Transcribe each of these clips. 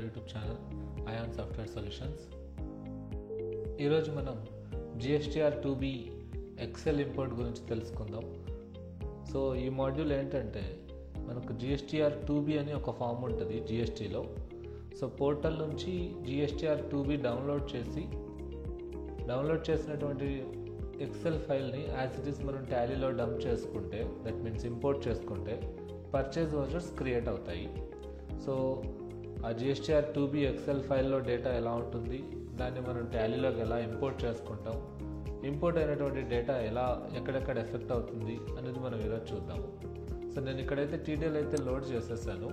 YouTube channel Ayaan software solutions. ఈరోజు మనం GSTR 2B excel import గురించి తెలుసుకుందాం. సో ఈ మాడ్యూల్ ఏంటంటే మనకు జిఎస్టిఆర్ 2B అని ఒక ఫామ్ ఉంటుంది జిఎస్టీలో. సో పోర్టల్ నుంచి జిఎస్టిఆర్ 2B డౌన్లోడ్ చేసినటువంటి ఎక్సెల్ ఫైల్ని యాజ్ ఇట్ ఈస్ మనం టాలీలో డంప్ చేసుకుంటే, దట్ మీన్స్ ఇంపోర్ట్ చేసుకుంటే పర్చేజ్ వౌచర్స్ క్రియేట్ అవుతాయి. సో ఆ జిఎస్టిఆర్ 2B ఎక్సెల్ ఫైల్లో డేటా ఎలా ఉంటుంది, దాన్ని మనం టాలీలోకి ఎలా ఇంపోర్ట్ చేసుకుంటాం, ఇంపోర్ట్ అయినటువంటి డేటా ఎలా ఎక్కడెక్కడ ఎఫెక్ట్ అవుతుంది అనేది మనం ఈరోజు చూద్దాము. సో నేను ఇక్కడైతే టీడీఎల్ అయితే లోడ్ చేసేసాను.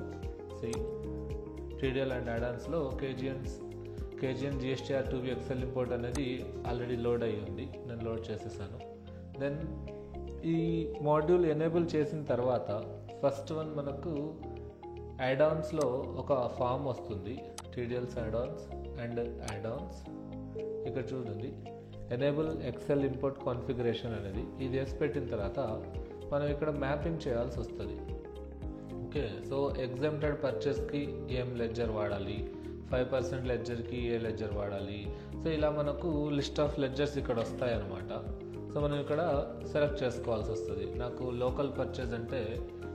టీడీఎల్ అండ్ యాడాన్స్లో KGN GSTR 2B excel import అనేది ఆల్రెడీ లోడ్ అయ్యి ఉంది, నేను లోడ్ చేసేసాను. దెన్ ఈ మాడ్యూల్ ఎనేబుల్ చేసిన తర్వాత ఫస్ట్ వన్ మనకు యాడాన్స్లో ఒక ఫామ్ వస్తుంది, టీడీఎల్స్ యాడాన్స్ అండ్ యాడాన్స్. ఇక్కడ చూడండి, ఎనేబుల్ ఎక్సెల్ ఇంపోర్ట్ కాన్ఫిగరేషన్ అనేది ఇది వేసి పెట్టిన తర్వాత మనం ఇక్కడ మ్యాపింగ్ చేయాల్సి వస్తుంది. ఓకే, సో ఎగ్జామ్టెడ్ పర్చేస్కి ఏం లెడ్జర్ వాడాలి, 5% లెడ్జర్కి ఏ లెడ్జర్ వాడాలి, సో ఇలా మనకు లిస్ట్ ఆఫ్ లెడ్జర్స్ ఇక్కడ వస్తాయి అన్నమాట. సో మనం ఇక్కడ సెలెక్ట్ చేసుకోవాల్సి వస్తుంది. నాకు లోకల్ పర్చేజ్ అంటే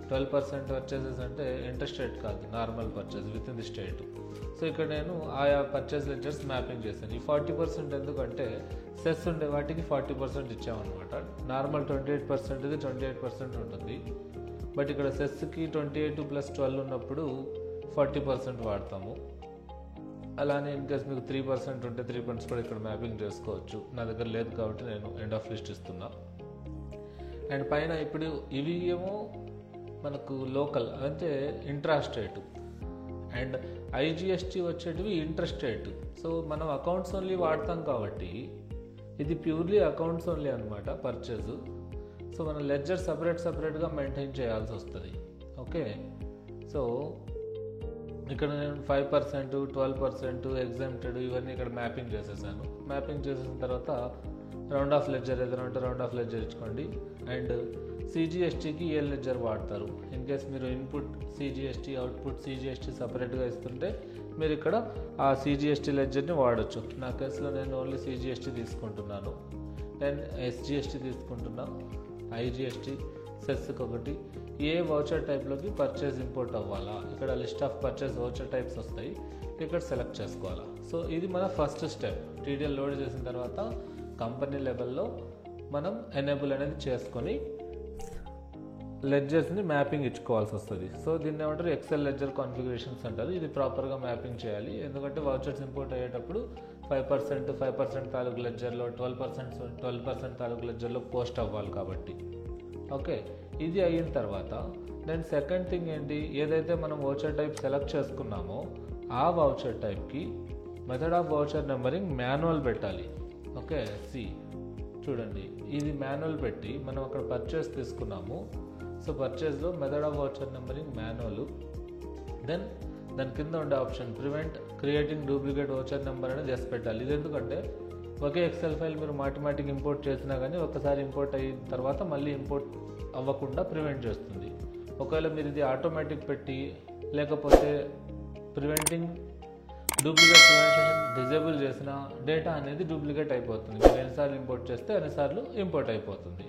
12% పర్చేజెస్ అంటే ఇంటర్ స్టేట్ కాదు, normal purchase with in the state. So ఇక్కడ నేను ఆయా పర్చేజ్ లెడ్జర్స్ మ్యాపింగ్ చేశాను. ఈ 40% ఎందుకంటే సెస్ ఉండే వాటికి 40% ఇచ్చామన్నమాట. నార్మల్ 28% ఇది 28% ఉంటుంది, బట్ ఇక్కడ సెస్కి 28 + 12 ఉన్నప్పుడు 40% వాడతాము. అలానే ఇన్కేస్ మీకు 3% ఉంటే 3% కూడా ఇక్కడ మ్యాపింగ్ చేసుకోవచ్చు. నా దగ్గర లేదు కాబట్టి నేను ఎండ్ ఆఫ్ లిస్ట్ ఇస్తున్నా. అండ్ పైన ఇప్పుడు ఇవి ఏమో మనకు లోకల్ అంటే ఇంట్రా స్టేట్, అండ్ ఐజిఎస్టీ వచ్చేటివి ఇంటర్ స్టేట్. సో మనం అకౌంట్స్ ఓన్లీ వాడతాం కాబట్టి ఇది ప్యూర్లీ అకౌంట్స్ ఓన్లీ అనమాట పర్చేజ్. సో మనం లెడ్జర్ సపరేట్గా మెయింటైన్ చేయాల్సి వస్తుంది. ఓకే, సో ఇక్కడ నేను 5%, 12% ఎగ్జామ్టెడ్ ఇవన్నీ ఇక్కడ మ్యాపింగ్ చేసేసాను. మ్యాపింగ్ చేసేసిన తర్వాత రౌండ్ ఆఫ్ లెడ్జర్ ఏదైనా ఉంటే రౌండ్ ఆఫ్ లెడ్జర్ ఇచ్చుకోండి. అండ్ సిజిఎస్టీకి ఏ లెడ్జర్ వాడతారు, ఇన్ కేస్ మీరు ఇన్పుట్ సిజిఎస్టీ అవుట్పుట్ సిజిఎస్టీ సపరేట్గా ఇస్తుంటే మీరు ఇక్కడ ఆ సిజిఎస్టీ లెడ్జర్ని వాడచ్చు. నా కేసులో నేను ఓన్లీ సిజిఎస్టీ తీసుకుంటున్నాను. నేను ఎస్జిఎస్టీ తీసుకుంటున్నా, ఐజిఎస్టీ, సెస్కి ఒకటి. ఏ వౌచర్ టైప్లోకి పర్చేజ్ ఇంపోర్ట్ అవ్వాలా, ఇక్కడ list of purchase voucher types వస్తాయి, ఇక్కడ సెలెక్ట్ చేసుకోవాలా. సో ఇది మన ఫస్ట్ స్టెప్. టీడీఎల్ లోడ్ చేసిన తర్వాత కంపెనీ లెవెల్లో మనం ఎనేబుల్ అనేది చేసుకొని లెడ్జర్స్ని మ్యాపింగ్ ఇచ్చుకోవాల్సి వస్తుంది. సో దీన్ని ఏమంటారు, ఎక్సెల్ లెడ్జర్ కాన్ఫిగరేషన్స్ అంటారు. ఇది ప్రాపర్గా మ్యాపింగ్ చేయాలి, ఎందుకంటే వౌచర్స్ ఇంపోర్ట్ అయ్యేటప్పుడు 5% తాలూకు లెడ్జర్లో, 12% తాలూకు లెడ్జర్లో పోస్ట్ అవ్వాలి కాబట్టి. ఓకే, ఇది అయిన తర్వాత నేను సెకండ్ థింగ్ ఏంటి, ఏదైతే మనం వౌచర్ టైప్ సెలెక్ట్ చేసుకున్నామో ఆ వౌచర్ టైప్కి method of voucher numbering manual పెట్టాలి. ఓకే, చూడండి, ఇది మాన్యువల్ పెట్టి మనం అక్కడ పర్చేస్ తీసుకున్నాము. సో పర్చేస్లో method of voucher numbering manual. Then దాని కింద ఉండే option prevent creating duplicate voucher number అనేది చేసి పెట్టాలి. ఇది ఎందుకంటే ఒకే ఎక్సెల్ ఫైల్ మీరు మాటిమాటికి ఇంపోర్ట్ చేసినా కానీ ఒకసారి ఇంపోర్ట్ అయిన తర్వాత మళ్ళీ ఇంపోర్ట్ అవ్వకుండా ప్రివెంట్ చేస్తుంది. ఒకవేళ మీరు ఇది ఆటోమేటిక్ పెట్టి లేకపోతే ప్రివెంటింగ్ డూప్లికేట్ ప్రివెన్షన్ డిజేబుల్ చేసిన డేటా అనేది డూప్లికేట్ అయిపోతుంది. మీరు ఎన్నిసార్లు ఇంపోర్ట్ చేస్తే అన్నిసార్లు ఇంపోర్ట్ అయిపోతుంది.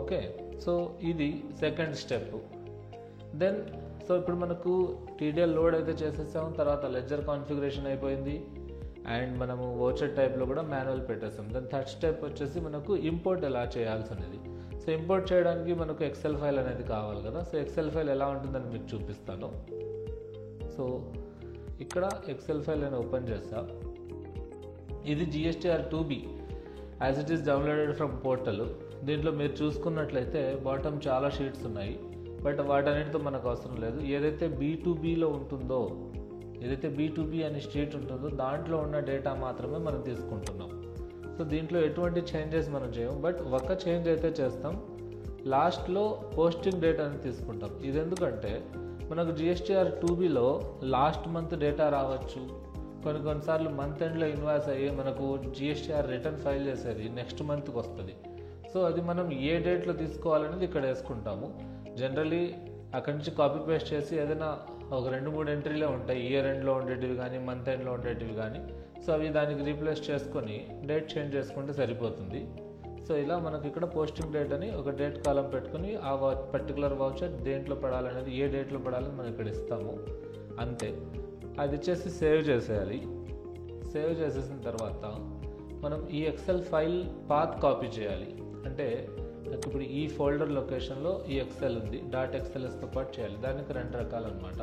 ఓకే, సో ఇది సెకండ్ స్టెప్. దెన్ సో ఇప్పుడు మనకు టీడీఎల్ లోడ్ అయితే చేసేసాం, తర్వాత లెడ్జర్ కాన్ఫిగరేషన్ అయిపోయింది, అండ్ మనము వౌచర్ టైప్లో కూడా మాన్యువల్ పెట్టేస్తాం. దెన్ థర్డ్ స్టెప్ వచ్చేసి మనకు ఇంపోర్ట్ ఎలా చేయాల్సి అనేది. సో ఇంపోర్ట్ చేయడానికి మనకు ఎక్సెల్ ఫైల్ అనేది కావాలి కదా. సో ఎక్సెల్ ఫైల్ ఎలా ఉంటుందని మీకు చూపిస్తాను. సో ఇక్కడ ఎక్సెల్ ఫైల్ నేను ఓపెన్ చేస్తా. ఇది GSTR 2B as it is downloaded from portal. దీంట్లో మీరు చూసుకున్నట్లయితే బాటమ్ చాలా షీట్స్ ఉన్నాయి, బట్ వాటన్నిటితో మనకు అవసరం లేదు. ఏదైతే B2Bలో ఉంటుందో, ఏదైతే B2B అనే షీట్ ఉంటుందో దాంట్లో ఉన్న డేటా మాత్రమే మనం తీసుకుంటున్నాం. సో దీంట్లో ఎటువంటి చేంజెస్ మనం చేయము, బట్ ఒక చేంజ్ అయితే చేస్తాం, లాస్ట్లో పోస్టింగ్ డేటా అని తీసుకుంటాం. ఇది ఎందుకంటే మనకు జిఎస్టిఆర్ 2Bలో లాస్ట్ మంత్ డేటా రావచ్చు, కొన్నిసార్లు మంత్ ఎండ్లో ఇన్వాయిస్ అయ్యి మనకు జిఎస్టిఆర్ రిటర్న్ ఫైల్ చేసేది నెక్స్ట్ మంత్కి వస్తుంది. సో అది మనం ఏ డేట్లో తీసుకోవాలనేది ఇక్కడ వేసుకుంటాము. జనరలీ అక్కడి నుంచి కాపీ పేస్ట్ చేసి ఏదైనా ఒక 2-3 ఎంట్రీలే ఉంటాయి, ఇయర్ ఎండ్లో ఉండేటివి కానీ మంత్ ఎండ్లో ఉండేటివి కానీ. సో అవి దానికి రీప్లేస్ చేసుకొని డేట్ చేంజ్ చేసుకుంటే సరిపోతుంది. సో ఇలా మనకి ఇక్కడ పోస్టింగ్ డేట్ అని ఒక డేట్ కాలం పెట్టుకుని ఆ పర్టికులర్ వౌచర్ దేంట్లో పడాలనేది, ఏ డేట్లో పడాలని మనం ఇక్కడ ఇస్తాము, అంతే. అది ఇచ్చేసి సేవ్ చేసేయాలి. సేవ్ చేసేసిన తర్వాత మనం ఈ ఎక్సెల్ ఫైల్ పాత్ కాపీ చేయాలి. అంటే నాకు ఇప్పుడు ఈ ఫోల్డర్ లొకేషన్లో ఈ ఎక్సెల్ ఉంది, .xls పాటు చేయాలి. దానికి 2 రకాలు అనమాట.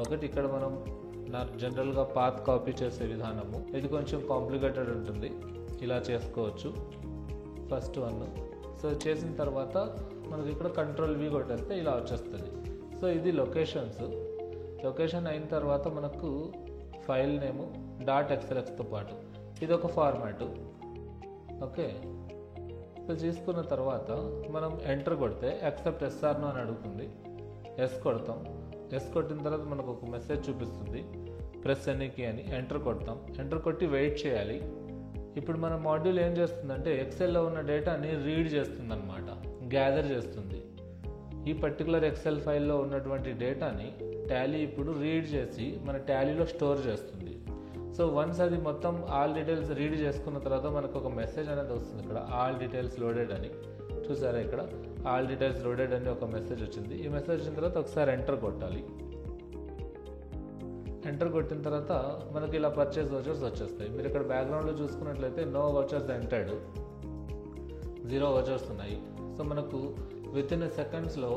ఒకటి ఇక్కడ మనం జనరల్గా పాత్ కాపీ చేసే విధానము, ఇది కొంచెం కాంప్లికేటెడ్ ఉంటుంది, ఇలా చేసుకోవచ్చు ఫస్ట్ వన్. సో చేసిన తర్వాత మనకి ఇక్కడ Ctrl+V కొట్టేస్తే ఇలా వచ్చేస్తుంది. సో ఇది లొకేషన్ అయిన తర్వాత మనకు ఫైల్ నేము .xlsతో పాటు ఇది ఒక ఫార్మాటు. ఓకే, సో తీసుకున్న తర్వాత మనం ఎంటర్ కొడితే యాక్సెప్ట్ ఎస్ఆర్నో అని అడుగుతుంది. ఎస్ కొడతాం. ఎస్ కొట్టిన తర్వాత మనకు ఒక మెసేజ్ చూపిస్తుంది, ప్రెస్ ఎనీ కీ అని. ఎంటర్ కొడతాం. ఎంటర్ కొట్టి వెయిట్ చేయాలి. ఇప్పుడు మన మాడ్యూల్ ఏం చేస్తుందంటే ఎక్సెల్లో ఉన్న డేటాని రీడ్ చేస్తుంది అనమాట, గ్యాదర్ చేస్తుంది. ఈ పర్టికులర్ ఎక్సెల్ ఫైల్లో ఉన్నటువంటి డేటాని టాలీ ఇప్పుడు రీడ్ చేసి మన టాలీలో స్టోర్ చేస్తుంది. సో వన్స్ అది మొత్తం ఆల్ డీటెయిల్స్ రీడ్ చేసుకున్న తర్వాత మనకు ఒక మెసేజ్ అనేది వస్తుంది, ఇక్కడ ఆల్ డీటెయిల్స్ లోడెడ్ అని. చూసారా, ఇక్కడ ఆల్ డీటెయిల్స్ లోడెడ్ అని ఒక మెసేజ్ వచ్చింది. ఈ మెసేజ్ వచ్చిన తర్వాత ఒకసారి ఎంటర్ కొట్టాలి. ఎంటర్ కొట్టిన తర్వాత మనకి ఇలా పర్చేస్ వౌచర్స్ వచ్చేస్తాయి. మీరు ఇక్కడ బ్యాక్గ్రౌండ్లో చూసుకున్నట్లయితే నో వౌచర్స్ ఎంటర్డ్, 0 వౌచర్స్ ఉన్నాయి. సో మనకు విత్ ఇన్ సెకండ్స్లో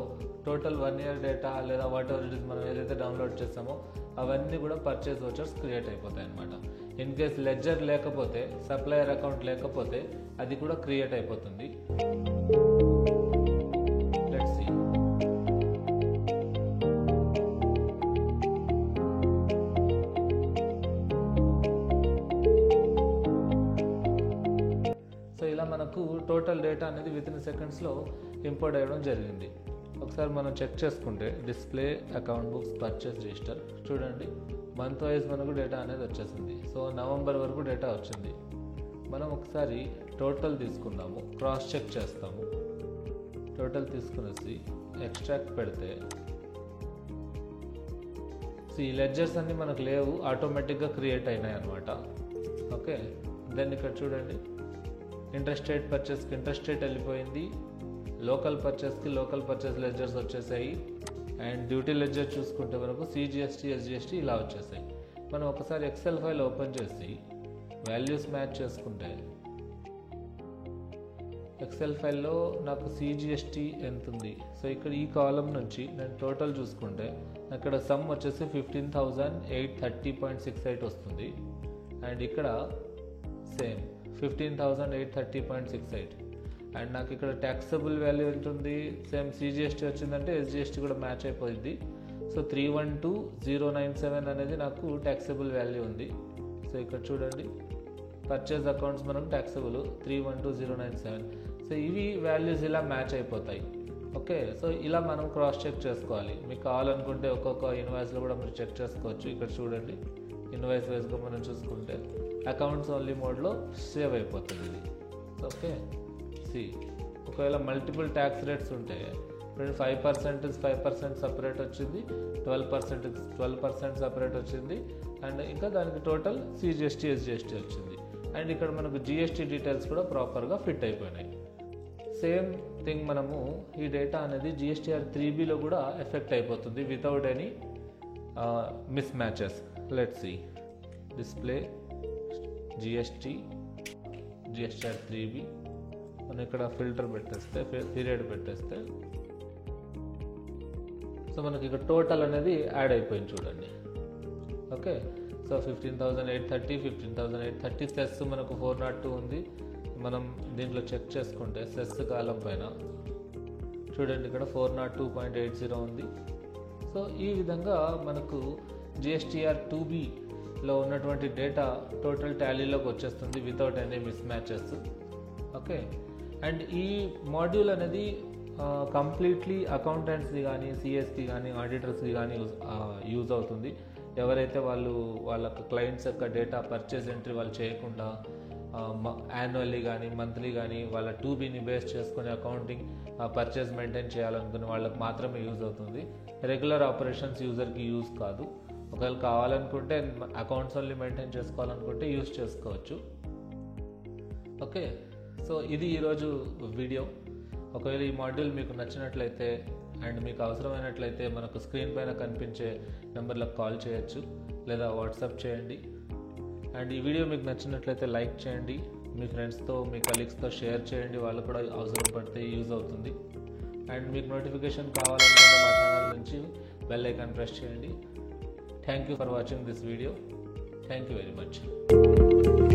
టోటల్ 1 year డేటా లేదా వాట్ ఎవర్ ఇట్ ఇస్ మనం ఏదైతే డౌన్లోడ్ చేస్తామో అవన్నీ కూడా పర్చేస్ వౌచర్స్ క్రియేట్ అయిపోతాయి అనమాట. ఇన్ కేస్ లెడ్జర్ లేకపోతే, సప్లయర్ అకౌంట్ లేకపోతే అది కూడా క్రియేట్ అయిపోతుంది. Let's see. సో ఇలా మనకు టోటల్ డేటా అనేది విత్ ఇన్ సెకండ్స్లో ఇంపోర్ట్ అయ్యడం జరిగింది. ఒకసారి మనం చెక్ చేసుకుంటే display account books purchase register చూడండి, మంత్ వైజ్ మనకు డేటా అనేది వచ్చేసింది. సో నవంబర్ వరకు డేటా వచ్చింది. మనం ఒకసారి టోటల్ తీసుకుందాము, క్రాస్ చెక్ చేస్తాము. టోటల్ తీసుకునేసి ఎక్స్ట్రాక్ట్ పెడితే ఈ లెడ్జర్స్ అన్నీ మనకు లేవు, ఆటోమేటిక్గా క్రియేట్ అయినాయి అనమాట. ఓకే, దెన్ ఇక్కడ చూడండి ఇంట్రెస్ట్ రేట్ పర్చేస్కి ఇంట్రెస్ట్ రేట్ వెళ్ళిపోయింది, లోకల్ పర్చేస్కి లోకల్ పర్చేస్ లెడ్జర్స్ వచ్చేసాయి, అండ్ డ్యూటీ లెడ్జర్ చూసుకుంటే మనకు CGST SGST ఇలా వచ్చేసాయి. మనం ఒకసారి ఎక్సెల్ ఫైల్ ఓపెన్ చేసి వాల్యూస్ మ్యాచ్ చేసుకుంటే ఎక్సెల్ ఫైల్లో నాకు CGST ఎంత ఉంది. సో ఇక్కడ ఈ కాలం నుంచి నేను టోటల్ చూసుకుంటే అక్కడ సమ్ వచ్చేసి 15,830.68 వస్తుంది, అండ్ ఇక్కడ సేమ్ 15,830.68. అండ్ నాకు ఇక్కడ ట్యాక్సబుల్ వాల్యూ ఉంటుంది, సేమ్ CGST వచ్చిందంటే SGST కూడా మ్యాచ్ అయిపోయింది. సో 312,097 అనేది నాకు ట్యాక్సబుల్ వాల్యూ ఉంది. సో ఇక్కడ చూడండి పర్చేజ్ అకౌంట్స్ మనం ట్యాక్సబుల్ 312,097. సో ఇవి వాల్యూస్ ఇలా మ్యాచ్ అయిపోతాయి. ఓకే, సో ఇలా మనం క్రాస్ చెక్ చేసుకోవాలి. మీకు కావాలనుకుంటే ఒక్కొక్క ఇన్వాయిస్లో కూడా మీరు చెక్ చేసుకోవచ్చు. ఇక్కడ చూడండి ఇన్వాయిస్ వైజ్గా మనం చూసుకుంటే అకౌంట్స్ ఓన్లీ మోడ్లో సేవ్ అయిపోతుంది ఇది. ఓకే, ఒకవేళ మల్టిపుల్ ట్యాక్స్ రేట్స్ ఉంటే ఇప్పుడు 5% సపరేట్ వచ్చింది, 12% సపరేట్ వచ్చింది, అండ్ ఇంకా దానికి టోటల్ CGST SGST వచ్చింది. అండ్ ఇక్కడ మనకు GST డీటెయిల్స్ కూడా ప్రాపర్గా ఫిట్ అయిపోయినాయి. సేమ్ థింగ్ మనము ఈ డేటా అనేది GSTR 3Bలో కూడా ఎఫెక్ట్ అయిపోతుంది without any mismatches. Let's see display GSTR 3B మనం ఇక్కడ ఫిల్టర్ పెట్టేస్తే పీరియడ్ పెట్టేస్తే సో మనకి ఇక్కడ టోటల్ అనేది యాడ్ అయిపోయింది చూడండి. ఓకే, సో 15,830, 15,830 సెస్ మనకు 402 ఉంది. మనం దీంట్లో చెక్ చేసుకుంటే సెస్ కాలం పైన చూడండి ఇక్కడ 402.80 ఉంది. సో ఈ విధంగా మనకు GSTR 2Bలో ఉన్నటువంటి డేటా టోటల్ టాలీలోకి వచ్చేస్తుంది without any miss matches. Okay, and ఈ మాడ్యూల్ అనేది కంప్లీట్లీ అకౌంటెంట్స్కి కానీ CAస్కి కానీ ఆడిటర్స్కి కానీ యూజ్ అవుతుంది. ఎవరైతే వాళ్ళ క్లయింట్స్ యొక్క డేటా పర్చేస్ ఎంట్రీ వాళ్ళు చేయకుండా యాన్యువల్లీ కానీ మంత్లీ కానీ వాళ్ళ 2Bని బేస్ చేసుకుని అకౌంటింగ్ పర్చేస్ మెయింటైన్ చేయాలనుకునే వాళ్ళకి మాత్రమే యూజ్ అవుతుంది. రెగ్యులర్ ఆపరేషన్స్ యూజర్కి యూజ్ కాదు. ఒకవేళ కావాలనుకుంటే అకౌంట్స్ ఓన్లీ మెయింటైన్ చేసుకోవాలనుకుంటే యూజ్ చేసుకోవచ్చు. ఓకే, సో ఇది ఈరోజు వీడియో. ఒకవేళ ఈ మాడ్యూల్ మీకు నచ్చినట్లయితే అండ్ మీకు అవసరమైనట్లయితే మనకు స్క్రీన్ పైన కనిపించే నెంబర్లకు కాల్ చేయొచ్చు లేదా వాట్సాప్ చేయండి. అండ్ ఈ వీడియో మీకు నచ్చినట్లయితే లైక్ చేయండి, మీ ఫ్రెండ్స్తో మీ కలీగ్స్తో షేర్ చేయండి, వాళ్ళు కూడా అవసరం పడితే యూజ్ అవుతుంది. అండ్ మీకు నోటిఫికేషన్ కావాలనుకుంటే మా ఛానల్ నుంచి బెల్ ఐకాన్ ప్రెస్ చేయండి. Thank you for watching this video. Thank you very much.